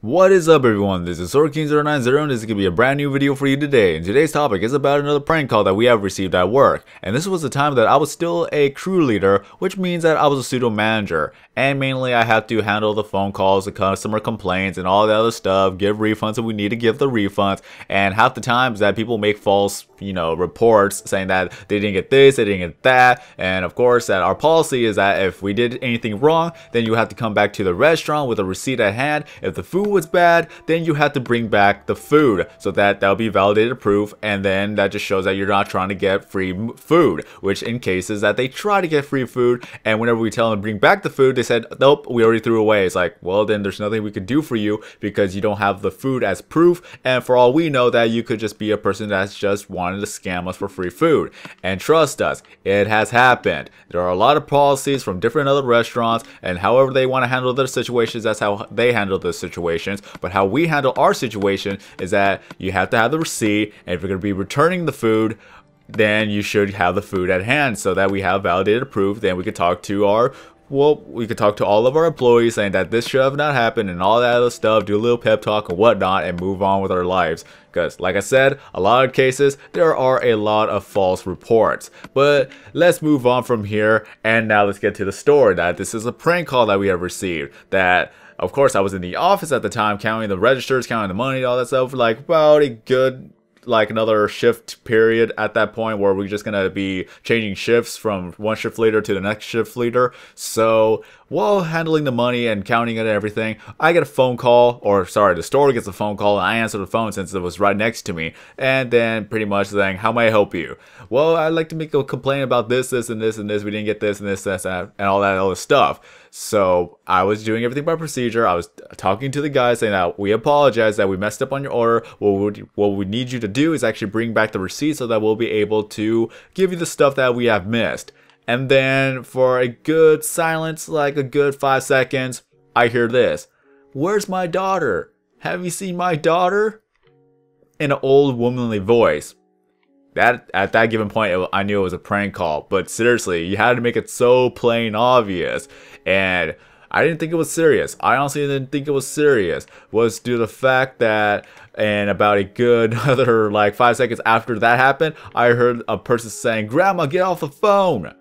What is up everyone, this is SwordKing0990 and this is going to be a brand new video for you today. And today's topic is about another prank call that we have received at work. And this was the time that I was still a crew leader, which means that I was a pseudo manager. And mainly I had to handle the phone calls, the customer complaints, and all the other stuff, give refunds if we need to give the refunds. And half the times that people make false, reports saying that they didn't get this, they didn't get that. And of course that our policy is that if we did anything wrong, then you have to come back to the restaurant with a receipt at hand. If the food was bad, then you have to bring back the food so that that'll be validated proof, and then that just shows that you're not trying to get free food, which in cases that they try to get free food and whenever we tell them to bring back the food, they said nope, we already threw away. It's like, well, then there's nothing we could do for you because you don't have the food as proof, and for all we know that you could just be a person that's just wanted to scam us for free food. And trust us, it has happened. There are a lot of policies from different other restaurants, and however they want to handle their situations, that's how they handle the situations. But how we handle our situation is that you have to have the receipt, and if you're going to be returning the food, then you should have the food at hand so that we have validated proof. Then we could talk to all of our employees saying that this should have not happened and all that other stuff, do a little pep talk and whatnot, and move on with our lives. Because like I said, a lot of cases, there are a lot of false reports. But let's move on from here, and now let's get to the story. That this is a prank call that we have received. That, of course, I was in the office at the time counting the registers, counting the money, all that stuff, for like about a good another shift period at that point where we're just gonna be changing shifts from one shift leader to the next shift leader. So while handling the money and counting it and everything, I get a phone call, or sorry, the store gets a phone call, and I answer the phone since it was right next to me, and then pretty much saying, how may I help you? Well, I'd like to make a complaint about this, and this, and this, we didn't get this, and this, and all that other stuff. So I was doing everything by procedure. I was talking to the guy saying that we apologize that we messed up on your order. What we need you to do is actually bring back the receipt so that we'll be able to give you the stuff that we have missed. And then for a good silence, like a good 5 seconds, I hear this. Where's my daughter? Have you seen my daughter? In an old womanly voice. At that given point, I knew it was a prank call. But seriously, you had to make it so plain obvious. And I didn't think it was serious. I honestly didn't think it was serious. Was due to the fact that, and about a good other like 5 seconds after that happened, I heard a person saying, "Grandma, get off the phone."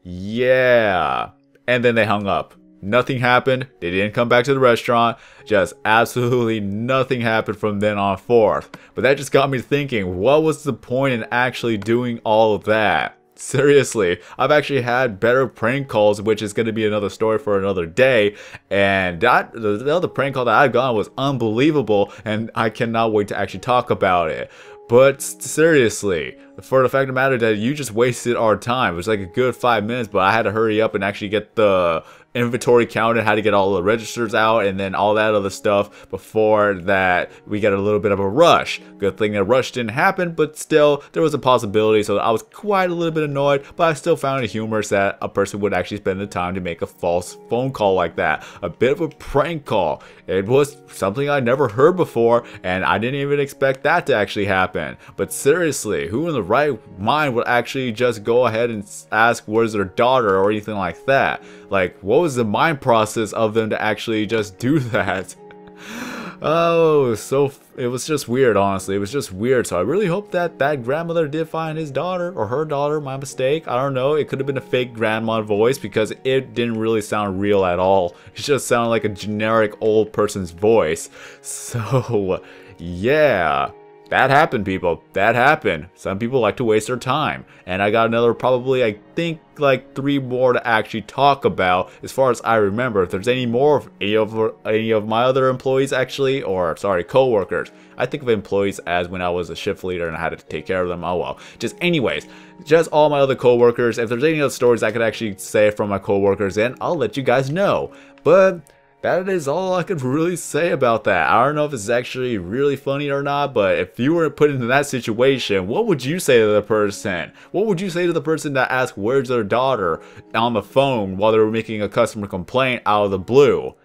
Yeah. And then they hung up. Nothing happened. They didn't come back to the restaurant. Just absolutely nothing happened from then on forth. But that just got me thinking, what was the point in actually doing all of that? Seriously, I've actually had better prank calls, which is going to be another story for another day. And the other prank call that I've gotten was unbelievable, and I cannot wait to actually talk about it. But seriously, for the fact of the matter that you just wasted our time. It was like a good 5 minutes, but I had to hurry up and actually get the inventory counted, had to get all the registers out, and then all that other stuff before that we got a little bit of a rush. Good thing that rush didn't happen, but still, there was a possibility, so I was quite a little bit annoyed, but I still found it humorous that a person would actually spend the time to make a false phone call like that. A bit of a prank call. It was something I never heard before, and I didn't even expect that to actually happen. But seriously, who in the right mind would actually just go ahead and ask where's their daughter or anything like that? Like, what was the mind process of them to actually just do that? Oh, so it was just weird, honestly. It was just weird. So I really hope that that grandmother did find his daughter, or her daughter, my mistake. I don't know. It could have been a fake grandma voice because it didn't really sound real at all. It just sounded like a generic old person's voice. So, yeah. That happened, people. That happened. Some people like to waste their time. And I got another, probably, I think, like 3 more to actually talk about as far as I remember. If there's any more of any of my other employees, actually, or, sorry, co-workers. I think of employees as when I was a shift leader and I had to take care of them. Oh, well. Just anyways, just all my other co-workers. If there's any other stories I could actually say from my co-workers, then I'll let you guys know. But that is all I could really say about that. I don't know if it's actually really funny or not, but if you were put into that situation, what would you say to the person? What would you say to the person that asked where's their daughter on the phone while they were making a customer complaint out of the blue?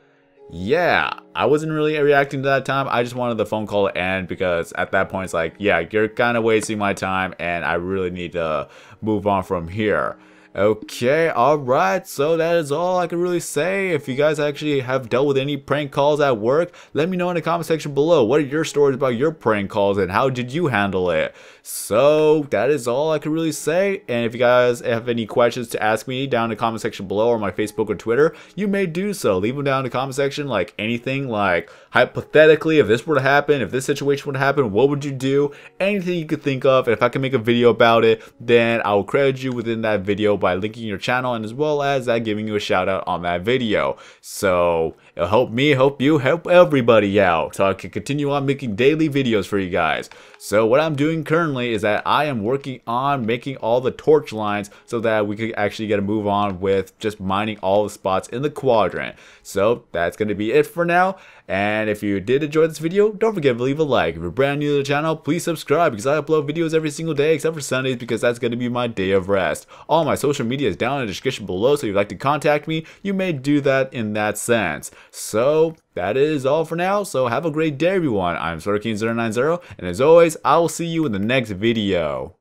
Yeah, I wasn't really reacting to that time. I just wanted the phone call to end because at that point it's like, yeah, you're kind of wasting my time and I really need to move on from here. Okay, alright, so that is all I can really say. If you guys actually have dealt with any prank calls at work, let me know in the comment section below. What are your stories about your prank calls and how did you handle it? So that is all I can really say. And if you guys have any questions to ask me down in the comment section below or my Facebook or Twitter, you may do so. Leave them down in the comment section, like anything, like hypothetically, if this were to happen, if this situation would happen, what would you do? Anything you could think of. And if I can make a video about it, then I will credit you within that video by linking your channel and as well as that giving you a shout out on that video. So it'll help me, help you, help everybody out so I can continue on making daily videos for you guys. So what I'm doing currently is that I am working on making all the torch lines so that we could actually get a move on with just mining all the spots in the quadrant. So that's going to be it for now. And if you did enjoy this video, don't forget to leave a like. If you're brand new to the channel, please subscribe because I upload videos every single day except for Sundays because that's going to be my day of rest. All my social media is down in the description below, so if you'd like to contact me, you may do that in that sense. So that is all for now, so have a great day everyone. I'm AnsellDesign, and as always, I will see you in the next video.